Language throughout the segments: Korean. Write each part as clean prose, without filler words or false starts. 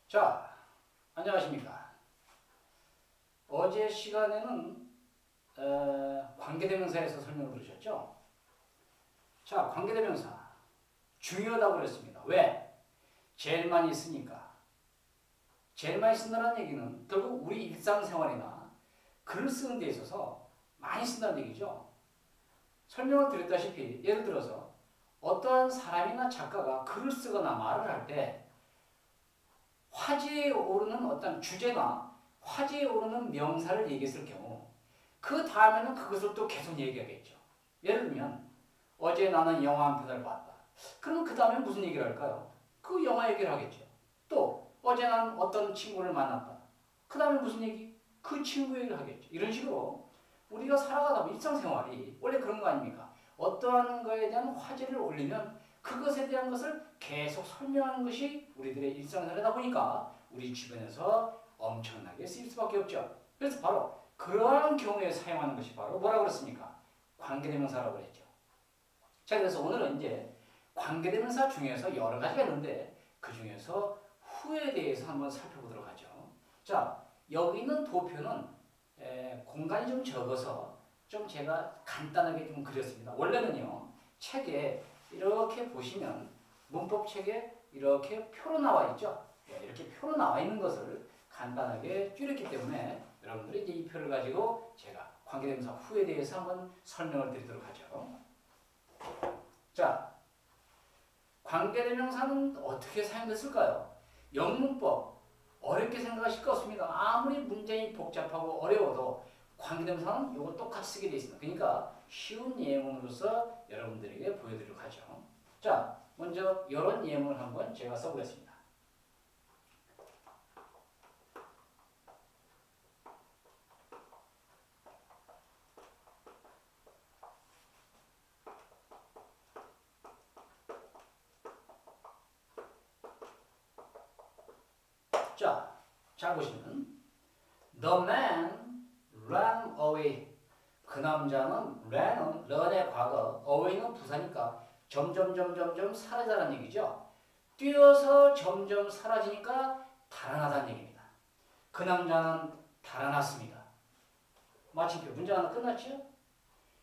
자, 안녕하십니까. 어제 시간에는 관계대명사에서 설명을 들으셨죠? 자, 관계대명사 중요하다고 그랬습니다. 왜? 제일 많이 쓰니까. 제일 많이 쓴다는 얘기는 결국 우리 일상생활이나 글을 쓰는 데 있어서 많이 쓴다는 얘기죠. 설명을 드렸다시피 예를 들어서 어떠한 사람이나 작가가 글을 쓰거나 말을 할 때 화제에 오르는 어떤 주제나 화제에 오르는 명사를 얘기했을 경우 그 다음에는 그것을 또 계속 얘기하겠죠. 예를 들면 어제 나는 영화 한 편을 봤다. 그럼 그 다음에 무슨 얘기를 할까요? 그 영화 얘기를 하겠죠. 또 어제 난 어떤 친구를 만났다. 그 다음에 무슨 얘기? 그 친구 얘기를 하겠죠. 이런 식으로 우리가 살아가다 보면 일상생활이 원래 그런 거 아닙니까? 어떠한 거에 대한 화제를 올리면 그것에 대한 것을 계속 설명하는 것이 우리들의 일상생활이다 보니까 우리 주변에서 엄청나게 쓰일 수밖에 없죠. 그래서 바로 그러한 경우에 사용하는 것이 바로 뭐라고 그랬습니까? 관계대명사라고 그랬죠. 자, 그래서 오늘은 이제 관계대명사 중에서 여러 가지가 있는데 그 중에서 후에 대해서 한번 살펴보도록 하죠. 자, 여기 있는 도표는 공간이 좀 적어서 좀 제가 간단하게 좀 그렸습니다. 원래는요, 책에 이렇게 보시면 문법 책에 이렇게 표로 나와 있죠. 이렇게 표로 나와 있는 것을 간단하게 줄였기 때문에 여러분들이 이제 이 표를 가지고 제가 관계대명사 후에 대해서 한번 설명을 드리도록 하죠. 자, 관계대명사는 어떻게 사용됐을까요? 영문법 어렵게 생각하실 것 없습니다. 아무리 문장이 복잡하고 어려워도 관계대명사는 이걸 똑같이 쓰게 되어 있습니다. 그러니까 쉬운 예문으로서 여러분들에게 보여드리도록 하죠. 자, 먼저 이런 예문을 한번 제가 써보겠습니다. 자, 잘 보시면 The man ran away. 그 남자는 run의 과거, away는 부사니까 점점 사라져라는 얘기죠. 뛰어서 점점 사라지니까 달아나다는 얘기입니다. 그 남자는 달아났습니다. 마침표 문장 하나 끝났죠?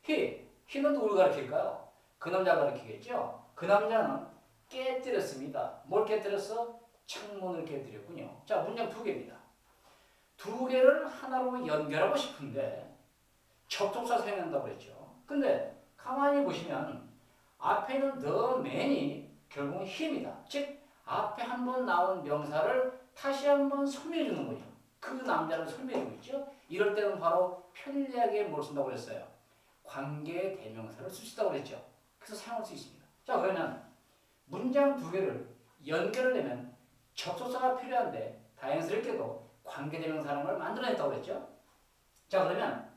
he는 누구를 가리킬까요? 그 남자를 가리키겠죠? 그 남자는 깨뜨렸습니다. 뭘 깨뜨렸어? 창문을 깨뜨렸군요. 자, 문장 두 개입니다. 두 개를 하나로 연결하고 싶은데 접속사 사용한다고 그랬죠. 근데 가만히 보시면 앞에 있는 the man이 결국은 he입니다. 즉 앞에 한번 나온 명사를 다시 한번 설명해 주는 거죠. 그 남자를 설명해 주고 있죠. 이럴 때는 바로 편리하게 뭘 쓴다고 그랬어요? 관계 대명사를 쓸 수 있다고 그랬죠. 그래서 사용할 수 있습니다. 자, 그러면 문장 두 개를 연결하려면 접속사가 필요한데 다행스럽게도 관계대명사라는 걸 만들어냈다고 그랬죠. 자, 그러면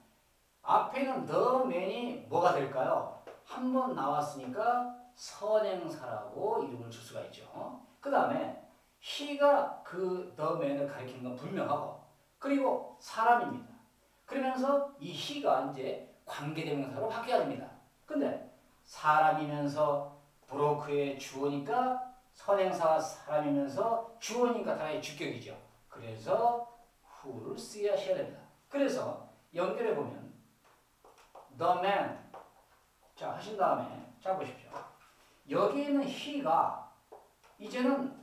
앞에 있는 the man이 뭐가 될까요? 한 번 나왔으니까 선행사라고 이름을 줄 수가 있죠. 그 다음에 he가 그 the man을 가리키는 건 분명하고 그리고 사람입니다. 그러면서 이 he가 이제 관계대명사로 바뀌어야 됩니다. 근데 사람이면서 broke의 주어니까 선행사가 사람이면서 주어니까 당연히 주격이죠. 그래서 who를 쓰셔야 됩니다. 그래서 연결해 보면 the man 자 하신 다음에 자 보십시오. 여기 있는 he가 이제는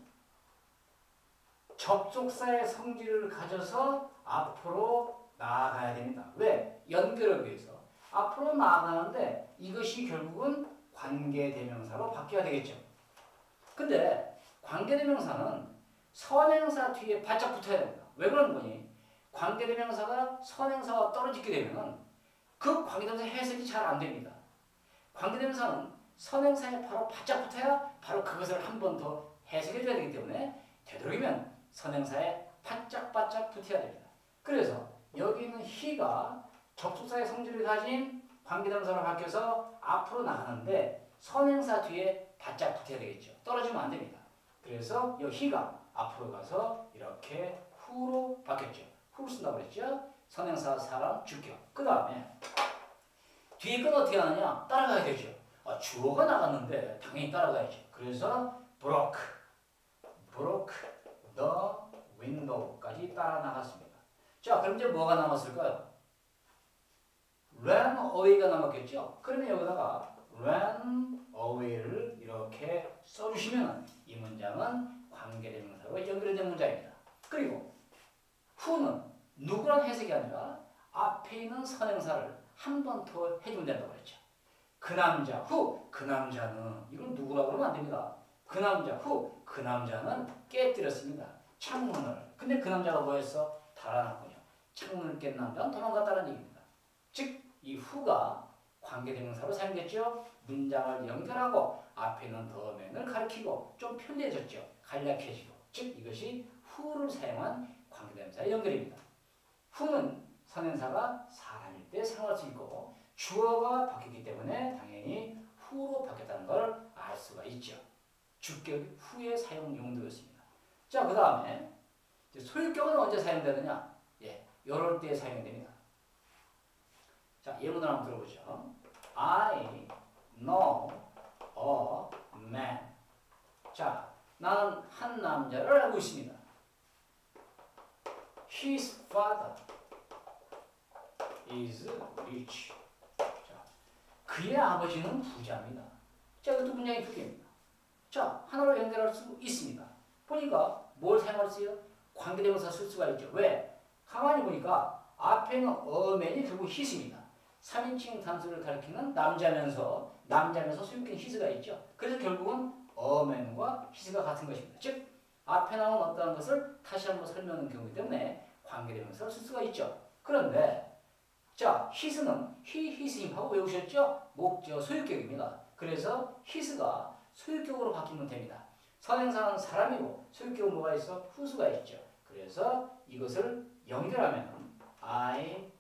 접속사의 성질을 가져서 앞으로 나아가야 됩니다. 왜? 연결을 위해서. 앞으로 나아가는데 이것이 결국은 관계대명사로 바뀌어야 되겠죠. 근데 관계대명사는 선행사 뒤에 바짝 붙어야 됩니다. 왜 그런 거니? 관계대명사가 선행사와 떨어지게 되면 그 관계대명사 해석이 잘 안 됩니다. 관계대명사는 선행사에 바로 바짝 붙어야 바로 그것을 한 번 더 해석해 줘야 되기 때문에 되도록이면 선행사에 바짝 붙어야 됩니다. 그래서 여기 있는 he가 접속사의 성질을 가진 관계대명사로 바뀌어서 앞으로 나가는데 선행사 뒤에 바짝 붙어야 되겠죠. 떨어지면 안 됩니다. 그래서 이 he가 앞으로 가서 이렇게 who로 바뀌었죠. who를 쓴다고 그랬죠. 선행사 사람 주격. 그 다음에 뒤에 건 어떻게 하느냐? 따라가야 되죠. 주어가 나갔는데 당연히 따라가야죠. 그래서 broke the 따라 나갔습니다. 자, 그럼 이제 뭐가 남았을까요? ran away가 남았겠죠? 그러면 여기다가 ran away를 이렇게 써주시면 이 문장은 관계대명사로 연결된 문장입니다. 그리고 who는 누구란 해석이 아니라 앞에 있는 선행사를 한 번 더 해주면 된다고 그랬죠. 그 남자 who, 그 남자는 이걸 누구라고 그러면 안 됩니다. 그 남자 who, 그 남자는 깨뜨렸습니다. 창문을. 근데 그 남자가 뭐했어? 달아났군요. 창문을 깬 남자는 도망갔다는 얘기입니다. 즉, 이 who가 관계대명사로 사용됐죠. 문장을 연결하고 앞에 있는 더맨을 가리키고 좀 편리해졌죠. 간략해지고. 즉, 이것이 who를 사용한 관계대명사의 연결입니다. who는 선행사가 사람일 때 사용할 수 있고 주어가 바뀌기 때문에 당연히 who로 바뀌었다는 걸 알 수가 있죠. 주격 who의 사용 용도였습니다. 자, 그 다음에 소유격은 언제 사용되느냐? 예, 이럴 때 사용됩니다. 자, 예문을 한번 들어보죠. I know a man. 자, 나는 한 남자를 알고 있습니다. His father is rich. 자, 그의 아버지는 부자입니다. 자, 이것도 문장이 두 개입니다. 자, 하나로 연결할 수 있습니다. 보니까 뭘 사용할 수 있어요? 관계대명사 쓸 수가 있죠. 왜? 가만히 보니까 앞에는 어맨이 결국 his입니다. 3인칭 단수를 가리키는 남자면서 소유격 his가 있죠. 그래서 결국은 어맨과 his가 같은 것입니다. 즉, 앞에 나온 어떠한 것을 다시 한번 설명하는 경우이기 때문에 관계대명사를 쓸 수가 있죠. 그런데 자, his는 he, his, him 하고 외우셨죠? 목적 소유격입니다. 그래서 his가 소유격으로 바뀌면 됩니다. 선행사는 사람이고 소유격은 뭐가 있어? who가 있죠. 그래서 이것을 연결하면 I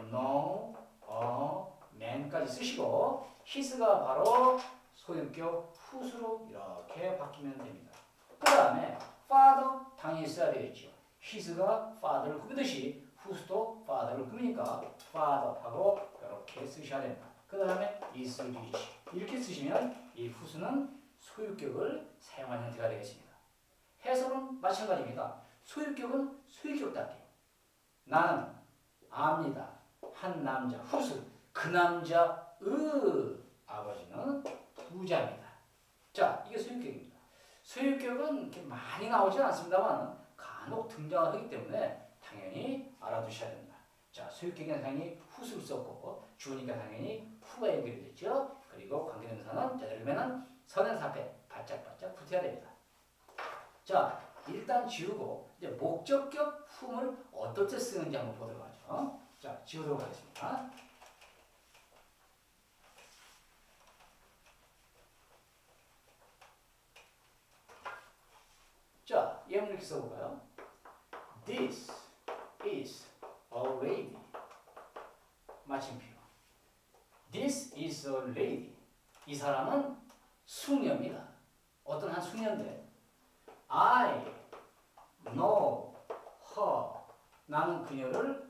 know a man까지 쓰시고 his가 바로 소유격 who로 이렇게 바뀌면 됩니다. 그 다음에 father 당연히 써야 되겠죠. his가 father를 꾸미듯이 who도 father를 꾸미니까 father하고 이렇게 쓰셔야 됩니다. 그 다음에 is rich 이렇게 쓰시면 이 who는 소유격을 사용한 형태가 되겠습니다. 해석은 마찬가지입니다. 소유격은 소유격답게 나는 압니다. 한 남자 whose 그 남자의 아버지는 부자입니다. 자, 이게 소유격입니다. 소유격은 이렇게 많이 나오지 않습니다만 간혹 등장을 하기 때문에 당연히 알아두셔야 됩니다. 자, 소유격은 당연히 who를 썼고 주어니까 당연히 who가 연결이 됐죠. 그리고 관계대명사는 되려면 선행사 앞에 바짝바짝 붙어야 됩니다. 자, 일단 지우고 이제 목적격 whom을 어떨 때 쓰는지 한번 보도록 하죠. 자, 지우도록 하겠습니다. 자, 예문 이렇게 써볼까요? This is a lady. 마침표. This is a lady. 이 사람은 숙녀입니다. 어떤 한 숙녀인데 I know her. 나는 그녀를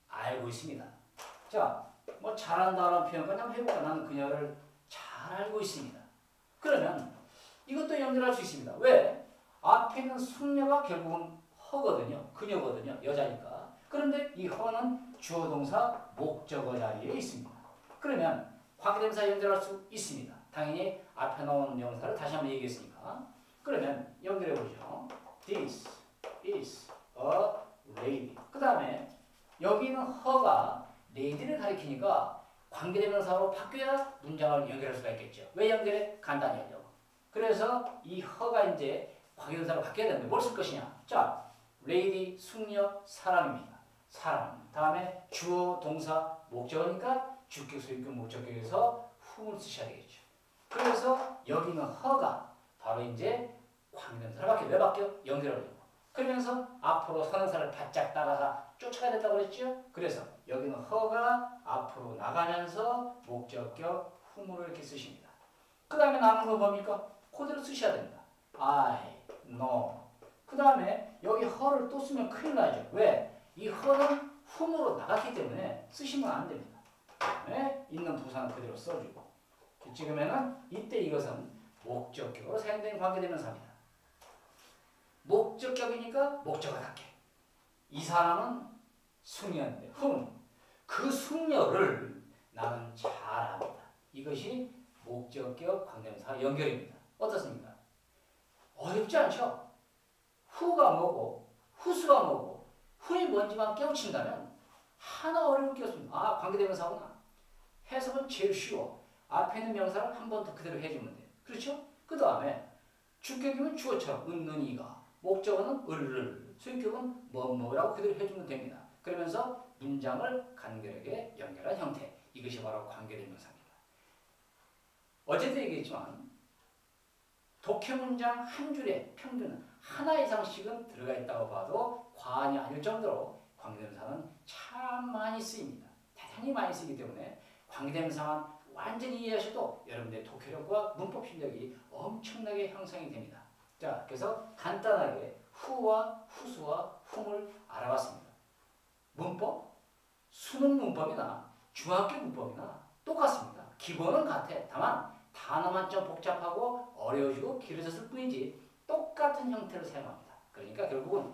알고 있습니다. 자, 뭐 잘한다라는 표현까지 한번 해볼까? 나는 그녀를 잘 알고 있습니다. 그러면 이것도 연결할 수 있습니다. 왜? 앞에 있는 숙녀가 결국은 허거든요. 그녀거든요. 여자니까. 그런데 이 허는 주어 동사 목적어 자리에 있습니다. 그러면 관계대명사 연결할 수 있습니다. 당연히 앞에 나오는 명사를 다시 한번 얘기했으니까. 그러면 연결해보죠. This is a lady. 그 다음에 여기 있는 her가 lady를 가리키니까 관계대명사로 바뀌어야 문장을 연결할 수가 있겠죠. 왜 연결해? 간단히 하려고. 그래서 이 her가 이제 관계대명사로 바뀌어야 되는데 뭘 쓸 것이냐? 자, lady, 숙녀, 사람입니다. 사람. 다음에 주어, 동사, 목적어니까 주격, 소유격, 목적격에서 whom을 쓰셔야 되겠죠. 그래서 여기는 her가 바로 이제 관계대명사로 바뀌어요. 왜 바뀌어? 연결하려고. 그러면서 앞으로 선행사를 바짝 따라가 쫓아가야 된다고 그랬죠? 그래서 여기는 her가 앞으로 나가면서 목적격 whom으로 이렇게 쓰십니다. 그 다음에 남은 거 뭡니까? 그대로 쓰셔야 됩니다. I know. 그 다음에 여기 her를 또 쓰면 큰일 나죠. 왜? 이 her는 whom으로 나갔기 때문에 쓰시면 안 됩니다. 그 다음에 있는 부사는 그대로 써주고. 찍으면은 이때 이것은 목적격으로 사용된 관계대명사입니다. 목적격이니까 목적어답게 이 사람은 숙녀인데 그 숙녀를 나는 잘 압니다. 이것이 목적격 관계대명사 연결입니다. 어떻습니까? 어렵지 않죠? 후가 뭐고 후수가 뭐고 후이 뭔지만 깨우친다면 하나 어려울 게 없습니다. 아, 관계대명사구나. 해석은 제일 쉬워. 앞에 있는 명사를 한 번 더 그대로 해주면 돼요. 그렇죠? 그 다음에 주격이면 주어처럼 은이가, 목적어는 을을, 수익격은 뭐라고 그대로 해주면 됩니다. 그러면서 문장을 간결하게 연결한 형태. 이것이 바로 관계대명사입니다. 어제도 얘기했지만 독해 문장 한 줄에 평균 하나 이상씩은 들어가 있다고 봐도 과언이 아닐 정도로 관계대명사는 참 많이 쓰입니다. 대단히 많이 쓰기 때문에 관계대명사만 완전히 이해하셔도 여러분들의 독해력과 문법 실력이 엄청나게 향상이 됩니다. 자, 그래서 간단하게 후와 후수와 흉을 알아봤습니다. 문법, 수능 문법이나 중학교 문법이나 똑같습니다. 기본은 같아. 다만 단어만 좀 복잡하고 어려워지고 길어졌을 뿐이지 똑같은 형태를 사용합니다. 그러니까 결국은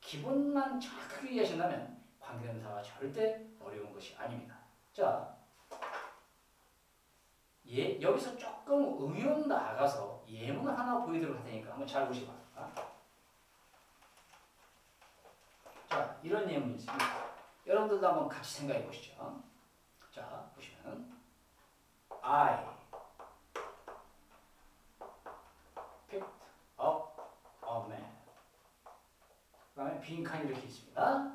기본만 정확하게 이해하신다면 관계대명사가 절대 어려운 것이 아닙니다. 자, 여기서 조금 의외로 나가서 예문 하나 보여드릴 테니까 한번 잘 보시기 바랍니다. 자, 이런 예문이 있습니다. 여러분들도 한번 같이 생각해 보시죠. 자, 보시면 I picked up a man. 그 다음에 빈칸이 이렇게 있습니다.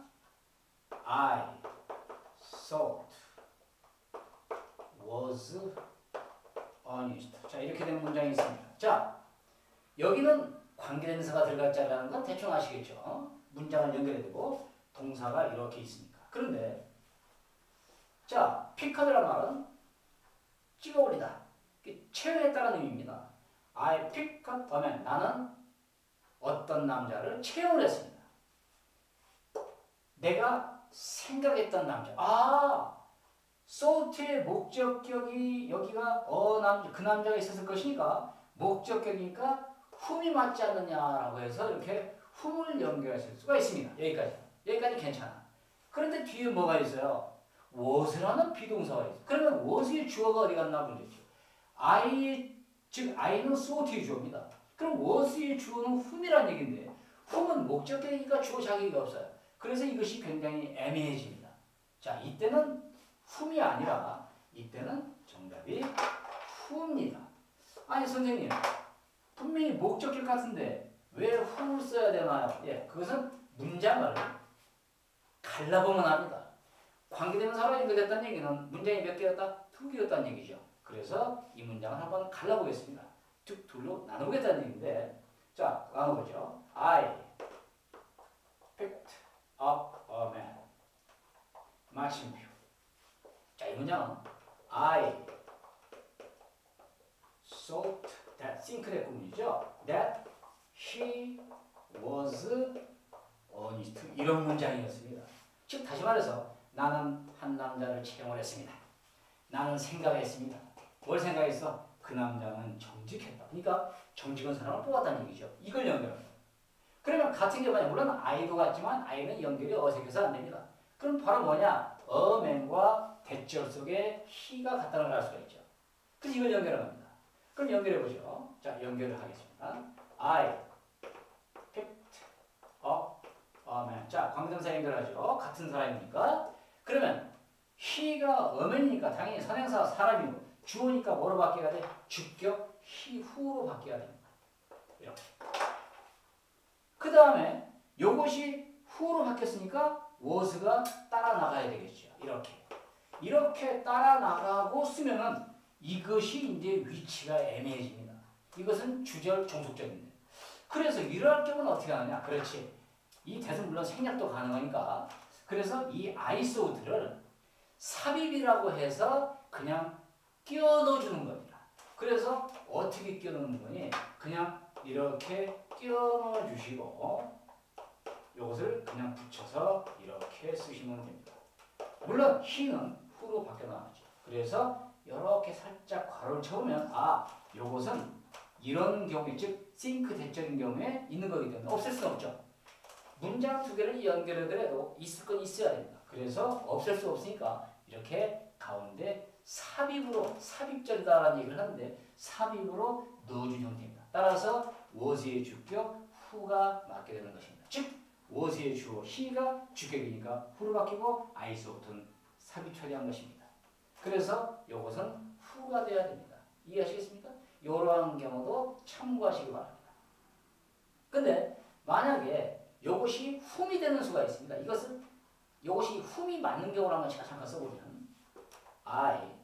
I thought was honest. 자, 이렇게 된 문장이 있습니다. 자, 여기는 관계대명사가 들어갈 자라는 건 대충 아시겠죠? 문장을 연결해두고 동사가 이렇게 있으니까. 그런데 자, 픽하드란 말은 찍어올리다, 채용했다는 의미입니다. I picked a man. 나는 어떤 남자를 채용을 했습니다. 내가 생각했던 남자. 아, thought의 목적격이 여기가 그 남자가 있었을 것이니까 목적격이니까 whom이 맞지 않느냐라고 해서 이렇게 whom을 연결하실 수가 있습니다. 여기까지 괜찮아. 그런데 뒤에 뭐가 있어요? was라는 비동사가 있어요. 그러면 was의 주어가 어디 갔나 보겠죠. I는 thought의 주어입니다. 그럼 was의 주어는 whom이란 얘기인데 whom은 목적격이니까 주어 자격이 없어요. 그래서 이것이 굉장히 애매해집니다. 자, 이때는 whom이 아니라 이때는 정답이 who입니다. 아니 선생님, 분명히 목적격 같은데 왜 who를 써야 되나요? 예, 그것은 문장을 갈라보면 합니다. 관계대명사로 연결됐다는 얘기는 문장이 몇 개였다? 2개였다는 얘기죠. 그래서 이 문장을 한번 갈라보겠습니다. 즉 둘로 나누겠다는 얘기인데, 자, 나눠보죠. I picked up a man. 마침표. 자, 이 문장은 I thought that 싱크대 구문이죠. That he was honest. 이런 문장이었습니다. 즉 다시 말해서 나는 한 남자를 채용을 했습니다. 나는 생각했습니다. 뭘 생각했어? 그 남자는 정직했다. 그러니까 정직한 사람을 뽑았다는 얘기죠. 이걸 연결합니다. 그러면 같은 경우에 물론 I도 같지만 I는 연결이 어색해서 안 됩니다. 그럼 바로 뭐냐? a man과 대절 속에 he가 같다는 걸 알 수가 있죠. 그래서 이걸 연결합니다. 그럼 연결해보죠. 자, 연결을 하겠습니다. I picked up a man. 자, 관계대명사 연결하죠. 같은 사람이니까. 그러면 he가 a man이니까 당연히 선행사 사람이고 주어니까 뭐로 바뀌어야 돼? 주격 he, who로 바뀌어야 됩니다. 이렇게. 그 다음에 요것이 who로 바뀌었으니까 was가 따라 나가야 되겠죠. 이렇게 따라 나가고 쓰면은 이것이 이제 위치가 애매해집니다. 이것은 주절 종속절인데. 그래서 이러할 경우는 어떻게 하느냐? 그렇지. 이 대은 물론 생략도 가능하니까. 그래서 이 I thought를 삽입이라고 해서 그냥 끼워 넣어주는 겁니다. 그래서 어떻게 끼워 넣는 거니? 그냥 이렇게 끼워 넣어 주시고 요것을 그냥 붙여서 이렇게 쓰시면 됩니다. 물론 he는 who로 바뀌어 나왔죠. 그래서 이렇게 살짝 괄호를 쳐보면 아, 요것은 이런 경우에 즉 think 대절인 경우에 있는 거기 때문에 없앨 수는 없죠. 문장 두 개를 연결하더라도 있을 건 있어야 됩니다. 그래서 없앨 수 없으니까 이렇게 가운데 삽입절이다라는 얘기를 하는데 삽입으로 넣어준 형태입니다. 따라서 was의 주격 who가 맞게 되는 것입니다. 즉 was의 주어 he가 주격이니까 who로 바뀌고 I saw 삽입 처리한 것입니다. 그래서 이것은 who가 돼야 됩니다. 이해하시겠습니까? 이러한 경우도 참고하시기 바랍니다. 근데 만약에 이것이 whom이 되는 수가 있습니다. 이것이 whom이 맞는 경우를 한번 제가 잠깐 써보면 I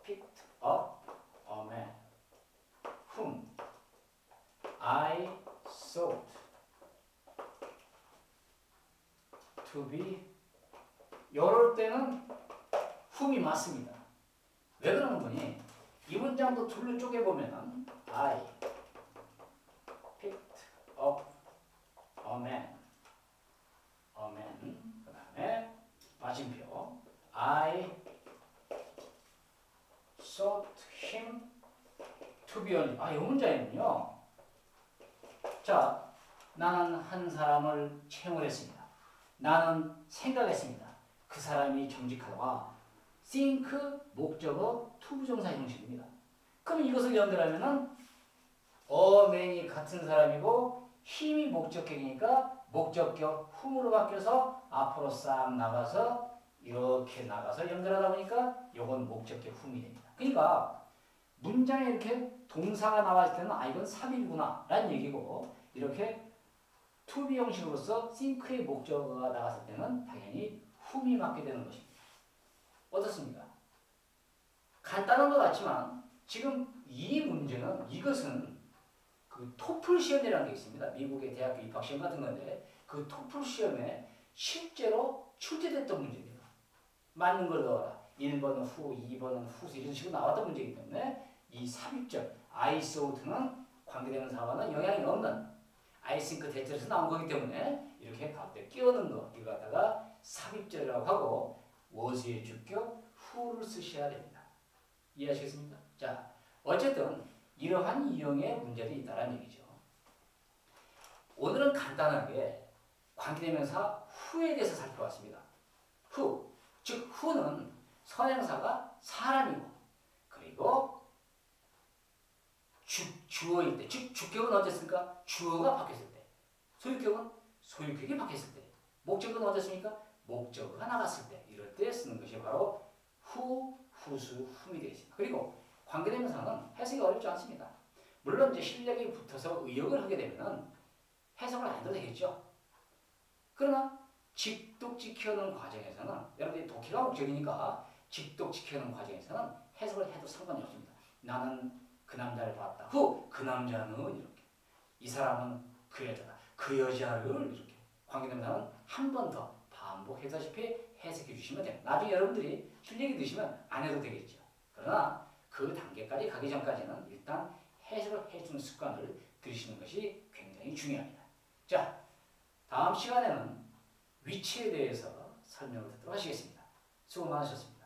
picked up a man whom I thought to be 이럴 때는 whom이 맞습니다. 왜 그러는 거니? 이 문장도 둘로 쪼개보면 I picked up a man 그 다음에 마침표 I thought him to be 이 문장에는요. 자, 나는 한 사람을 채용을 했습니다. 나는 생각했습니다. 그 사람이 정직하다가 think 목적어 투부정사 형식입니다. 그럼 이것을 연결하면은 man이 같은 사람이고 힘이 목적격이니까 목적격 whom으로 바뀌어서 앞으로 싹 나가서 이렇게 나가서 연결하다 보니까 이건 목적격 whom이 됩니다. 그러니까 문장에 이렇게 동사가 나왔을 때는 이건 삽입이구나 라는 얘기고 이렇게 to be 형식으로서 think의 목적어가 나갔을 때는 당연히 whom이 맞게 되는 것입니다. 어떻습니까? 간단한 것 같지만 지금 이 문제는 이것은 그 토플 시험이라는 게 있습니다. 미국의 대학교 입학 시험 같은 건데 그 토플 시험에 실제로 출제됐던 문제입니다. 맞는 걸 넣어라. 1번은 who, 2번은 whose 이런 식으로 나왔던 문제이기 때문에 이 삽입절 I thought는 관계되는 사과는 영향이 없는 I think 대절에서 나온 거기 때문에 이렇게 가운데 끼워넣은 거 이거 갖다가 삽입절이라고 하고 was의 주격 who를 쓰셔야 됩니다. 이해하시겠습니까? 자, 어쨌든 이러한 유형의 문제들이 있다는 얘기죠. 오늘은 간단하게 관계대명사 who에 대해서 살펴봤습니다. who, 즉 who는 선행사가 사람이고 그리고 주어일 때, 즉 주격은 어땠습니까? 주어가 바뀌었을 때. 소유격은 소유격이 바뀌었을 때. 목적은 어땠습니까? 목적어가 나갔을 때. 이럴 때 쓰는 것이 바로 who, whose, whom이 되겠습니다. 그리고 관계대명사는 해석이 어렵지 않습니다. 물론 이제 실력이 붙어서 의역을 하게 되면 해석을 안 해도 되겠죠. 그러나 직독 키우는 과정에서는 여러분들이 독해가 목적이니까 직독 키우는 과정에서는 해석을 해도 상관이 없습니다. 나는 그 남자를 봤다. 그 남자는 이렇게. 이 사람은 그 여자다. 그 여자를 이렇게. 관계대명사는 한 번 더 반복해서다시피 해석해 주시면 돼요. 나중에 여러분들이 실력이 드시면 안 해도 되겠죠. 그러나 그 단계까지 가기 전까지는 일단 해석을 해주는 습관을 들이시는 것이 굉장히 중요합니다. 자, 다음 시간에는 위치에 대해서 설명을 듣도록 하시겠습니다. 수고 많으셨습니다.